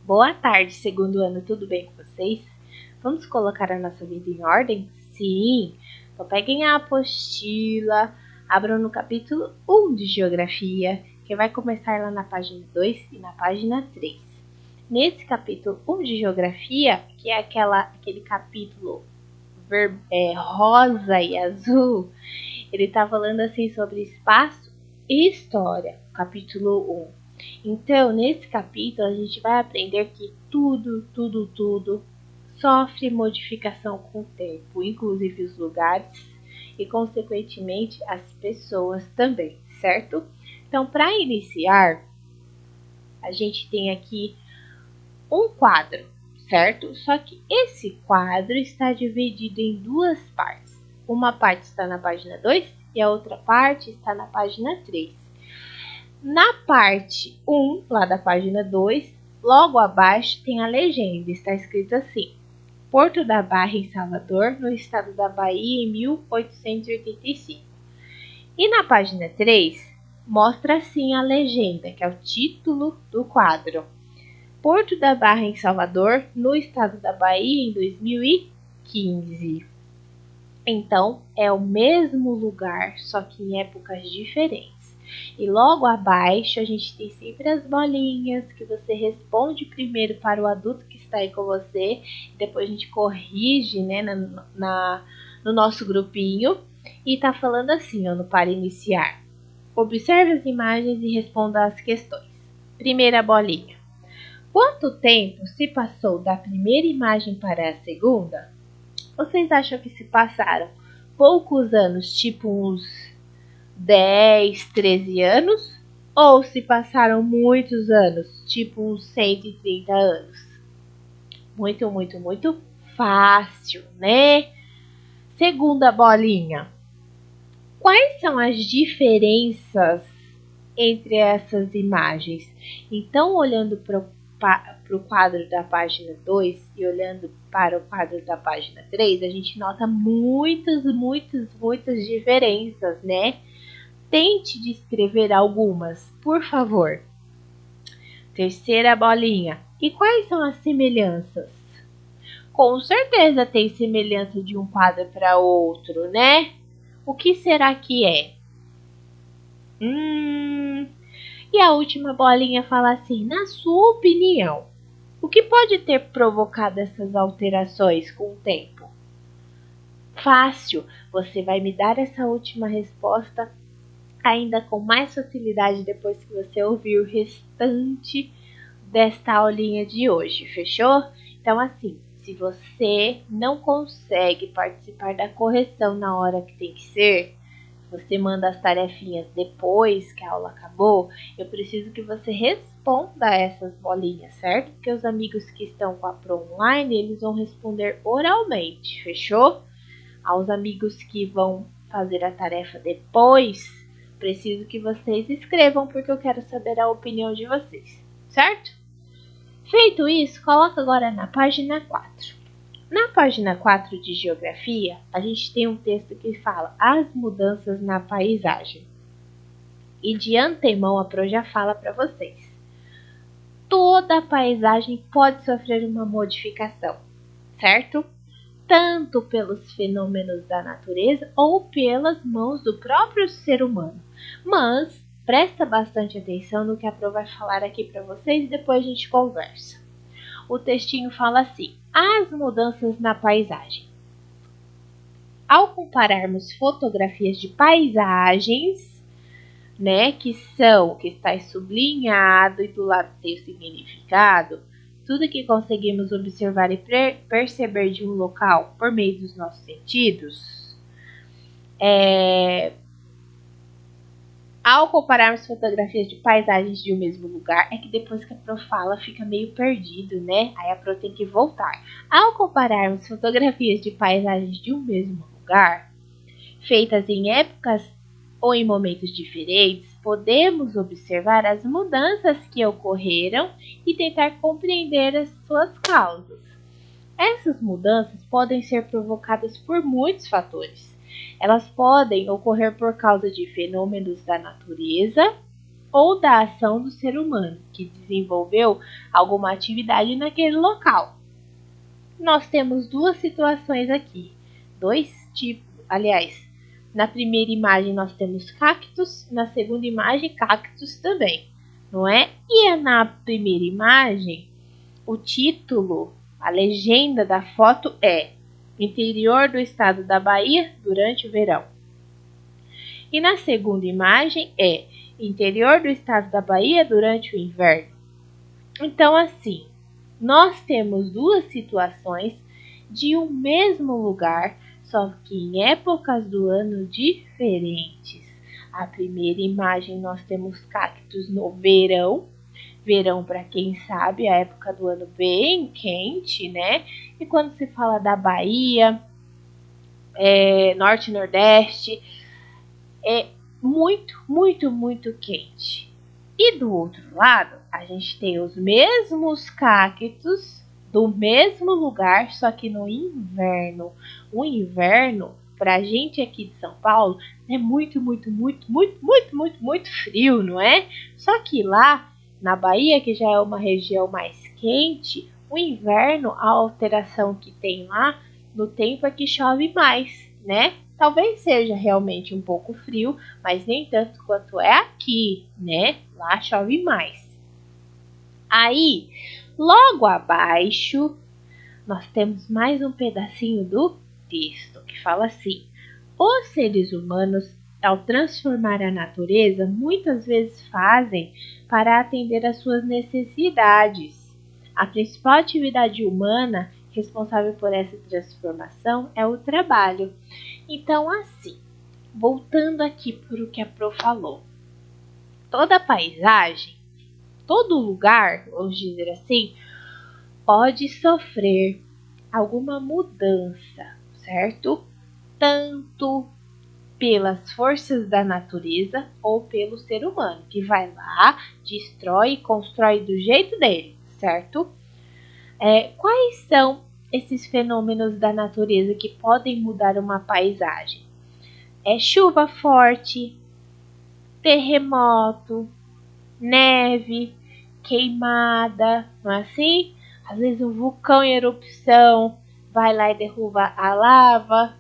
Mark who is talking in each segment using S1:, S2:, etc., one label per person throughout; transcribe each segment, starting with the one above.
S1: Boa tarde, segundo ano, tudo bem com vocês? Vamos colocar a nossa vida em ordem? Sim! Então peguem a apostila, abram no capítulo 1 de Geografia, que vai começar lá na página 2 e na página 3. Nesse capítulo 1 de Geografia, que é aquele capítulo rosa e azul, ele está falando assim sobre espaço e história, capítulo 1. Então, nesse capítulo, a gente vai aprender que tudo sofre modificação com o tempo, inclusive os lugares e, consequentemente, as pessoas também, certo? Então, para iniciar, a gente tem aqui um quadro, certo? Só que esse quadro está dividido em duas partes. Uma parte está na página 2 e a outra parte está na página 3. Na parte 1, lá da página 2, logo abaixo tem a legenda, está escrito assim: Porto da Barra, em Salvador, no estado da Bahia, em 1885. E na página 3, mostra assim a legenda, que é o título do quadro: Porto da Barra, em Salvador, no estado da Bahia, em 2015. Então, é o mesmo lugar, só que em épocas diferentes. E logo abaixo a gente tem sempre as bolinhas que você responde primeiro para o adulto que está aí com você, depois a gente corrige, né, no nosso grupinho. E tá falando assim, ó, no para iniciar: observe as imagens e responda às questões. Primeira bolinha: quanto tempo se passou da primeira imagem para a segunda? Vocês acham que se passaram poucos anos, tipo uns 10, 13 anos? Ou se passaram muitos anos, tipo uns 130 anos? Muito fácil, né? Segunda bolinha: quais são as diferenças entre essas imagens? Então, olhando para o quadro da página 2 e olhando para o quadro da página 3, a gente nota muitas diferenças, né? Tente descrever algumas, por favor. Terceira bolinha: e quais são as semelhanças? Com certeza tem semelhança de um quadro para outro, né? O que será que é? E a última bolinha fala assim: na sua opinião, o que pode ter provocado essas alterações com o tempo? Fácil, você vai me dar essa última resposta ainda com mais facilidade depois que você ouvir o restante desta aulinha de hoje, fechou? Então, assim, se você não consegue participar da correção na hora que tem que ser, você manda as tarefinhas depois que a aula acabou, eu preciso que você responda essas bolinhas, certo? Porque os amigos que estão com a Pro Online, eles vão responder oralmente, fechou? Aos amigos que vão fazer a tarefa depois, preciso que vocês escrevam, porque eu quero saber a opinião de vocês, certo? Feito isso, coloca agora na página 4. Na página 4 de Geografia, a gente tem um texto que fala as mudanças na paisagem. E de antemão a Pro já fala para vocês: toda a paisagem pode sofrer uma modificação, certo? Tanto pelos fenômenos da natureza ou pelas mãos do próprio ser humano. Mas presta bastante atenção no que a Pro vai falar aqui para vocês e depois a gente conversa. O textinho fala assim: as mudanças na paisagem. Ao compararmos fotografias de paisagens, né, que está sublinhado e do lado tem o significado, tudo que conseguimos observar e perceber de um local por meio dos nossos sentidos, ao compararmos fotografias de paisagens de um mesmo lugar, é que depois que a Pro fala fica meio perdido, né? Aí a Pro tem que voltar. Ao compararmos fotografias de paisagens de um mesmo lugar, feitas em épocas ou em momentos diferentes, podemos observar as mudanças que ocorreram e tentar compreender as suas causas. Essas mudanças podem ser provocadas por muitos fatores. Elas podem ocorrer por causa de fenômenos da natureza, ou da ação do ser humano, que desenvolveu alguma atividade naquele local. Nós temos duas situações aqui, dois tipos, aliás, na primeira imagem nós temos cactos, na segunda imagem cactos também, não é? E na primeira imagem, o título, a legenda da foto é Interior do estado da Bahia durante o verão. E na segunda imagem é Interior do estado da Bahia durante o inverno. Então, assim, nós temos duas situações de um mesmo lugar, só que em épocas do ano diferentes. A primeira imagem nós temos cactos no verão. Verão, para quem sabe, é a época do ano bem quente, né? E quando se fala da Bahia, norte e nordeste, é muito, muito, muito quente. E do outro lado, a gente tem os mesmos cactos do mesmo lugar, só que no inverno. O inverno, pra gente aqui de São Paulo, é muito, muito, muito, muito, muito, muito, muito frio, não é? Só que lá na Bahia, que já é uma região mais quente, o inverno, a alteração que tem lá no tempo é que chove mais, né? Talvez seja realmente um pouco frio, mas nem tanto quanto é aqui, né? Lá chove mais. Aí, logo abaixo, nós temos mais um pedacinho do texto que fala assim: os seres humanos, ao transformar a natureza, muitas vezes fazem para atender às suas necessidades. A principal atividade humana responsável por essa transformação é o trabalho. Então, assim, voltando aqui para o que a Pro falou, toda paisagem, todo lugar, vamos dizer assim, pode sofrer alguma mudança, certo? Tanto pelas forças da natureza ou pelo ser humano, que vai lá, destrói e constrói do jeito dele, certo? Quais são esses fenômenos da natureza que podem mudar uma paisagem? Chuva forte, terremoto, neve, queimada, não é assim? Às vezes um vulcão em erupção vai lá e derruba a lava,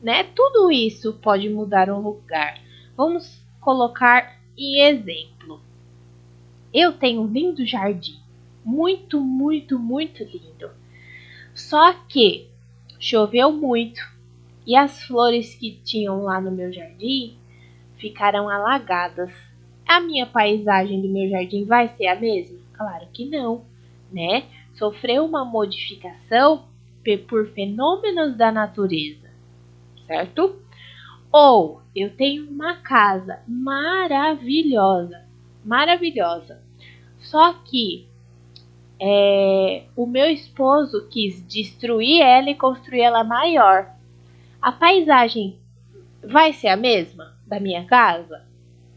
S1: né? Tudo isso pode mudar um lugar. Vamos colocar em exemplo. Eu tenho um lindo jardim, muito, muito, muito lindo. Só que choveu muito e as flores que tinham lá no meu jardim ficaram alagadas. A minha paisagem do meu jardim vai ser a mesma? Claro que não, né? Sofreu uma modificação por fenômenos da natureza, certo? Ou eu tenho uma casa maravilhosa, maravilhosa. Só que o meu esposo quis destruir ela e construir ela maior. A paisagem vai ser a mesma da minha casa?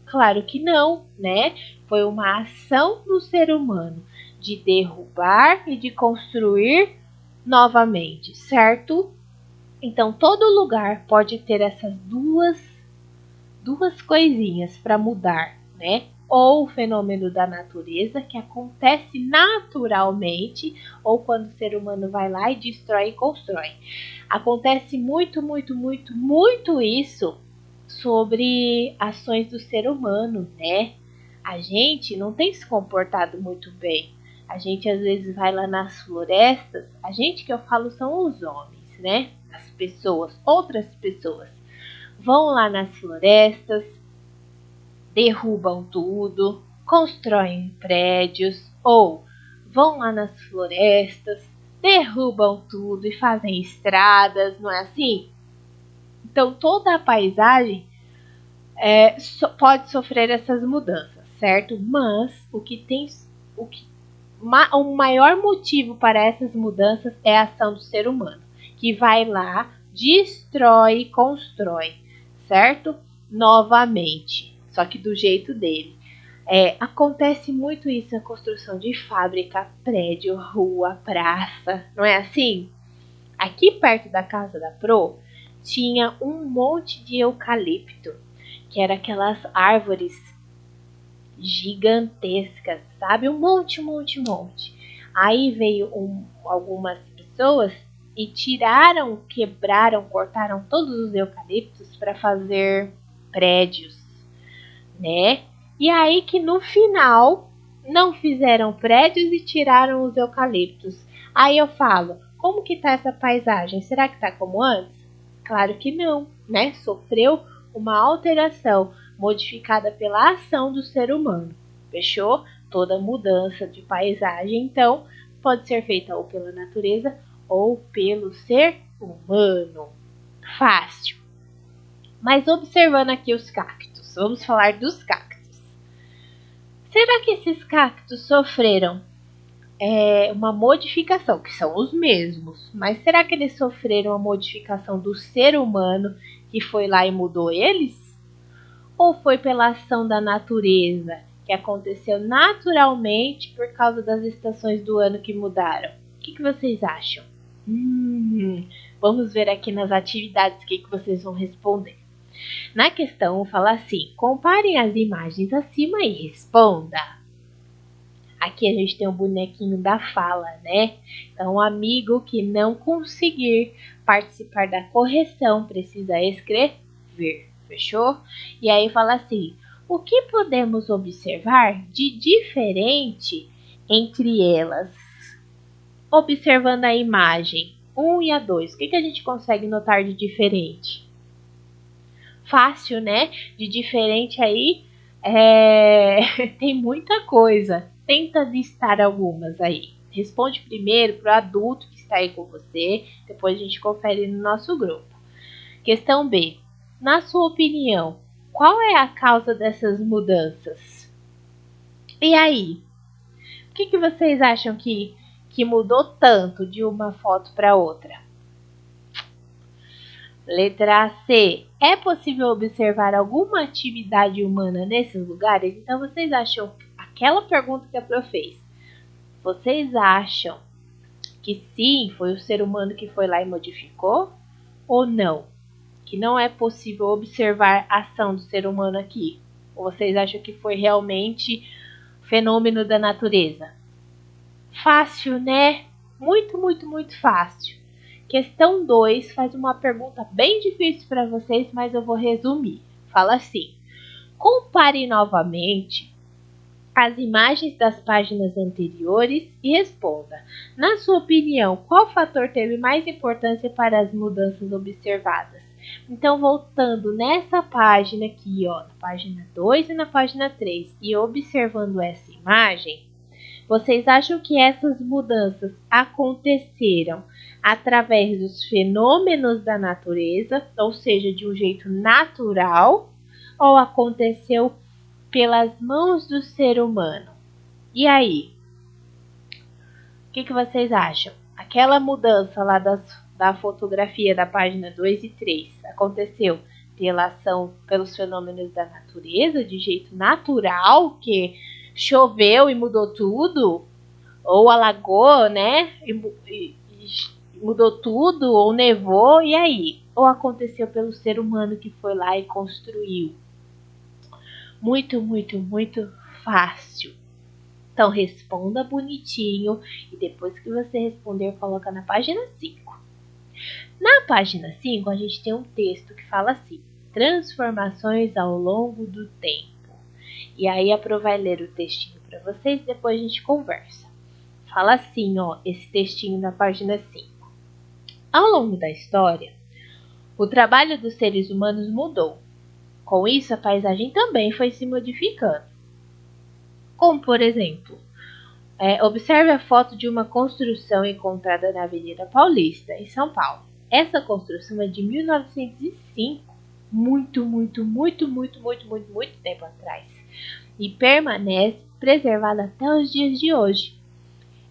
S1: Claro que não, né? Foi uma ação do ser humano de derrubar e de construir novamente, certo? Então, todo lugar pode ter essas duas coisinhas para mudar, né? Ou o fenômeno da natureza, que acontece naturalmente, ou quando o ser humano vai lá e destrói e constrói. Acontece muito, muito, muito, muito isso sobre ações do ser humano, né? A gente não tem se comportado muito bem. A gente às vezes vai lá nas florestas, a gente que eu falo são os homens, né? As pessoas, outras pessoas, vão lá nas florestas, derrubam tudo, constroem prédios ou vão lá nas florestas, derrubam tudo e fazem estradas, não é assim? Então toda a paisagem pode sofrer essas mudanças, certo? Mas o maior motivo para essas mudanças é a ação do ser humano, que vai lá, destrói e constrói, certo? Novamente, só que do jeito dele. Acontece muito isso na construção de fábrica, prédio, rua, praça, não é assim? Aqui perto da casa da Pro tinha um monte de eucalipto, que era aquelas árvores gigantescas, sabe? Um monte, monte, monte. Aí veio algumas pessoas e tiraram, quebraram, cortaram todos os eucaliptos para fazer prédios, né? E aí que no final não fizeram prédios e tiraram os eucaliptos. Aí eu falo, como que tá essa paisagem? Será que tá como antes? Claro que não, né? Sofreu uma alteração modificada pela ação do ser humano. Fechou? Toda mudança de paisagem, então, pode ser feita ou pela natureza ou pelo ser humano. Fácil. Mas observando aqui os cactos, vamos falar dos cactos. Será que esses cactos sofreram uma modificação, que são os mesmos, mas será que eles sofreram a modificação do ser humano que foi lá e mudou eles? Ou foi pela ação da natureza, que aconteceu naturalmente por causa das estações do ano que mudaram? O que vocês acham? Vamos ver aqui nas atividades o que vocês vão responder. Na questão, fala assim: comparem as imagens acima e responda. Aqui a gente tem o bonequinho da fala, né? Então, o amigo que não conseguir participar da correção precisa escrever, fechou? E aí fala assim: o que podemos observar de diferente entre elas? Observando a imagem 1 e a 2, o que a gente consegue notar de diferente? Fácil, né? De diferente aí tem muita coisa. Tenta listar algumas aí. Responde primeiro para o adulto que está aí com você, depois a gente confere no nosso grupo. Questão B. Na sua opinião, qual é a causa dessas mudanças? E aí? O que vocês acham que mudou tanto de uma foto para outra? Letra C. É possível observar alguma atividade humana nesses lugares? Então, vocês acham aquela pergunta que a Pro fez? Vocês acham que sim, foi o ser humano que foi lá e modificou? Ou não? Que não é possível observar a ação do ser humano aqui? Ou vocês acham que foi realmente fenômeno da natureza? Fácil, né? Muito, muito, muito fácil. Questão 2 faz uma pergunta bem difícil para vocês, mas eu vou resumir. Fala assim: compare novamente as imagens das páginas anteriores e responda. Na sua opinião, qual fator teve mais importância para as mudanças observadas? Então, voltando nessa página aqui, ó, na página 2 e na página 3, e observando essa imagem, vocês acham que essas mudanças aconteceram através dos fenômenos da natureza, ou seja, de um jeito natural, ou aconteceu pelas mãos do ser humano? E aí? O que vocês acham? Aquela mudança lá da fotografia da página 2 e 3 aconteceu pela ação, pelos fenômenos da natureza, de jeito natural, que choveu e mudou tudo, ou alagou, né? E mudou tudo, ou nevou, e aí? Ou aconteceu pelo ser humano que foi lá e construiu? Muito, muito, muito fácil. Então responda bonitinho e depois que você responder, coloca na página 5. Na página 5, a gente tem um texto que fala assim: transformações ao longo do tempo. E aí a Pro vai ler o textinho para vocês e depois a gente conversa. Fala assim, ó, esse textinho na página 5. Ao longo da história, o trabalho dos seres humanos mudou. Com isso, a paisagem também foi se modificando. Como, por exemplo, observe a foto de uma construção encontrada na Avenida Paulista, em São Paulo. Essa construção é de 1905, muito, muito, muito, muito, muito, muito, muito tempo atrás, e permanece preservada até os dias de hoje.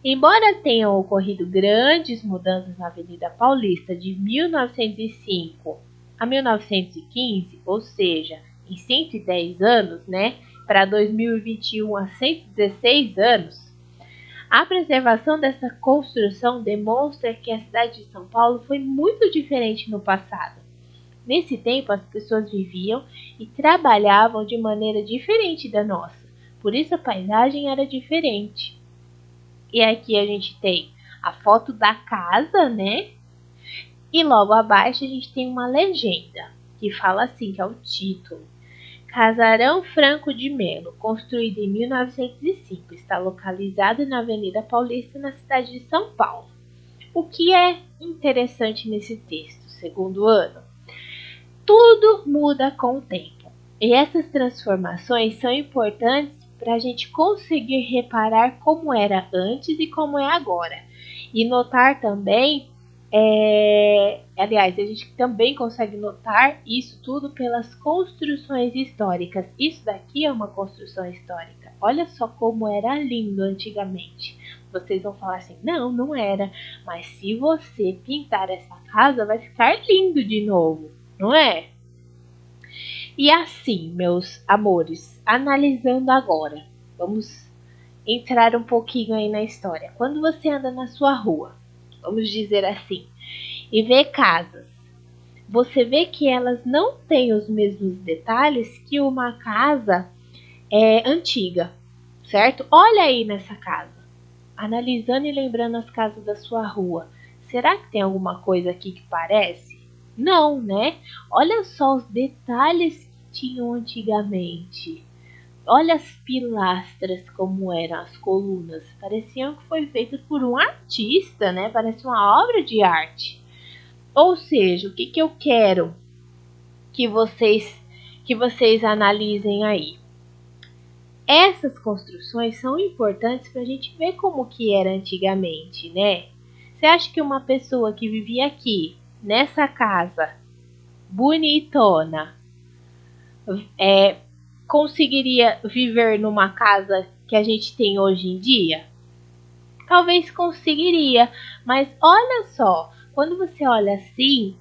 S1: Embora tenham ocorrido grandes mudanças na Avenida Paulista de 1905 a 1915, ou seja, em 110 anos, né, para 2021 a 116 anos, a preservação dessa construção demonstra que a cidade de São Paulo foi muito diferente no passado. Nesse tempo, as pessoas viviam e trabalhavam de maneira diferente da nossa. por isso a paisagem era diferente. E aqui a gente tem a foto da casa, né? E logo abaixo a gente tem uma legenda que fala assim, que é o título. Casarão Franco de Melo, construído em 1905, está localizado na Avenida Paulista, na cidade de São Paulo. O que é interessante nesse texto, segundo ano? Tudo muda com o tempo. E essas transformações são importantes para a gente conseguir reparar como era antes e como é agora. E notar também, aliás, a gente também consegue notar isso tudo pelas construções históricas. Isso daqui é uma construção histórica. Olha só como era lindo antigamente. Vocês vão falar assim, não, não era. Mas se você pintar essa casa, vai ficar lindo de novo, não é? E assim, meus amores, analisando agora, vamos entrar um pouquinho aí na história. Quando você anda na sua rua, vamos dizer assim, e vê casas, você vê que elas não têm os mesmos detalhes que uma casa antiga, certo? Olha aí nessa casa, analisando e lembrando as casas da sua rua. Será que tem alguma coisa aqui que parece? Não, né? Olha só os detalhes que tinham antigamente. Olha as pilastras como eram, as colunas. Pareciam que foi feito por um artista, né? Parece uma obra de arte. Ou seja, o que eu quero que vocês analisem aí? Essas construções são importantes para a gente ver como que era antigamente, né? Você acha que uma pessoa que vivia aqui, nessa casa, bonitona, conseguiria viver numa casa que a gente tem hoje em dia? Talvez conseguiria, mas olha só, quando você olha assim,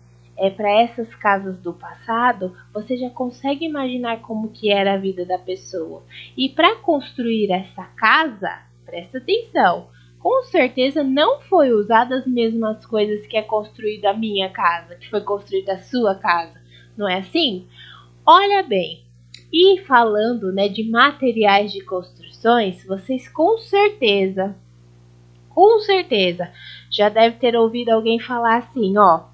S1: para essas casas do passado, você já consegue imaginar como que era a vida da pessoa. E para construir essa casa, presta atenção, com certeza não foi usada as mesmas coisas que é construída a minha casa, que foi construída a sua casa, não é assim? Olha bem, e falando, né, de materiais de construções, vocês com certeza já deve ter ouvido alguém falar assim, ó,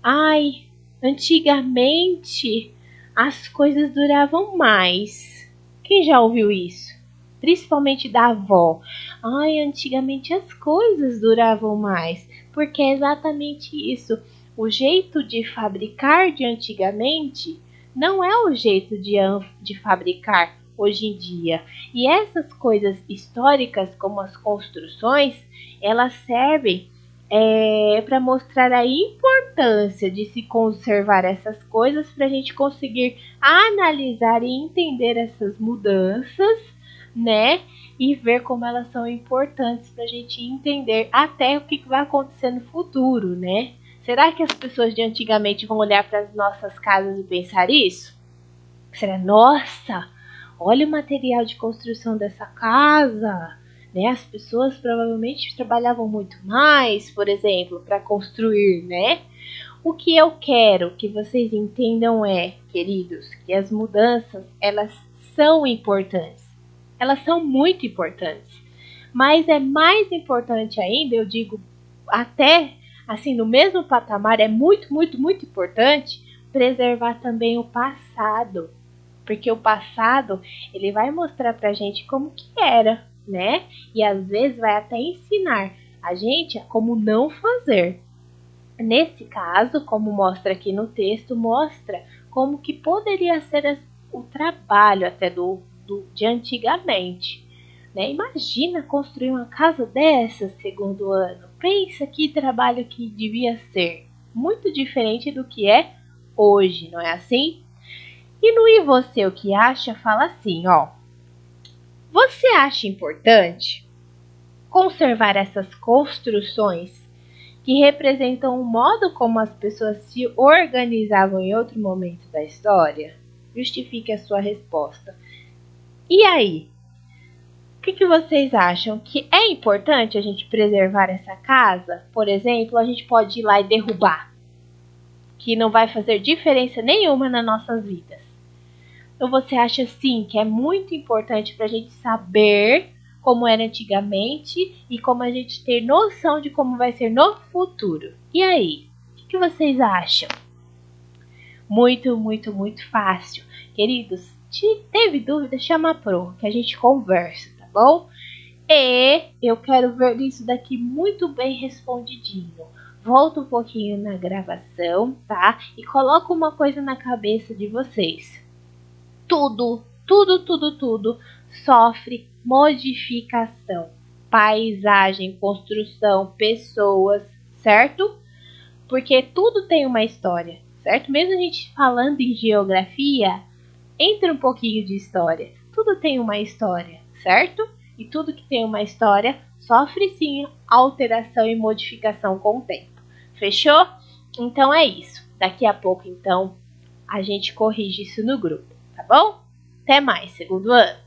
S1: ai, antigamente as coisas duravam mais. Quem já ouviu isso? Principalmente da avó. Ai, antigamente as coisas duravam mais. Porque é exatamente isso. O jeito de fabricar de antigamente não é o jeito de fabricar hoje em dia. E essas coisas históricas, como as construções, elas servem para mostrar a importância de se conservar essas coisas para a gente conseguir analisar e entender essas mudanças, né? E ver como elas são importantes para a gente entender até o que vai acontecer no futuro, né? Será que as pessoas de antigamente vão olhar para as nossas casas e pensar isso? Será, nossa, olha o material de construção dessa casa, né? As pessoas provavelmente trabalhavam muito mais, por exemplo, para construir, né? O que eu quero que vocês entendam queridos, que as mudanças, elas são importantes. Elas são muito importantes. Mas é mais importante ainda, eu digo, até assim, no mesmo patamar, é muito, muito, muito importante preservar também o passado. Porque o passado, ele vai mostrar pra gente como que era, né? E às vezes vai até ensinar a gente a como não fazer. Nesse caso, como mostra aqui no texto, mostra como que poderia ser o trabalho até de antigamente. Né? Imagina construir uma casa dessa, segundo ano. Pensa que trabalho que devia ser. Muito diferente do que é hoje, não é assim? E no E Você O Que Acha fala assim, ó. Você acha importante conservar essas construções que representam o modo como as pessoas se organizavam em outro momento da história? Justifique a sua resposta. E aí? O que vocês acham? Que é importante a gente preservar essa casa? Por exemplo, a gente pode ir lá e derrubar, que não vai fazer diferença nenhuma nas nossas vidas. Ou você acha sim que é muito importante para a gente saber como era antigamente e como a gente ter noção de como vai ser no futuro? E aí, o que vocês acham? Muito, muito, muito fácil. Queridos, se teve dúvida, chama a Pro, que a gente conversa, tá bom? E eu quero ver isso daqui muito bem respondidinho. Volta um pouquinho na gravação, tá? E coloca uma coisa na cabeça de vocês. Tudo sofre modificação. Paisagem, construção, pessoas, certo? Porque tudo tem uma história, certo? Mesmo a gente falando em geografia, entra um pouquinho de história. Tudo tem uma história, certo? E tudo que tem uma história sofre sim alteração e modificação com o tempo. Fechou? Então é isso. Daqui a pouco, então, a gente corrige isso no grupo, tá bom? Até mais, segundo ano.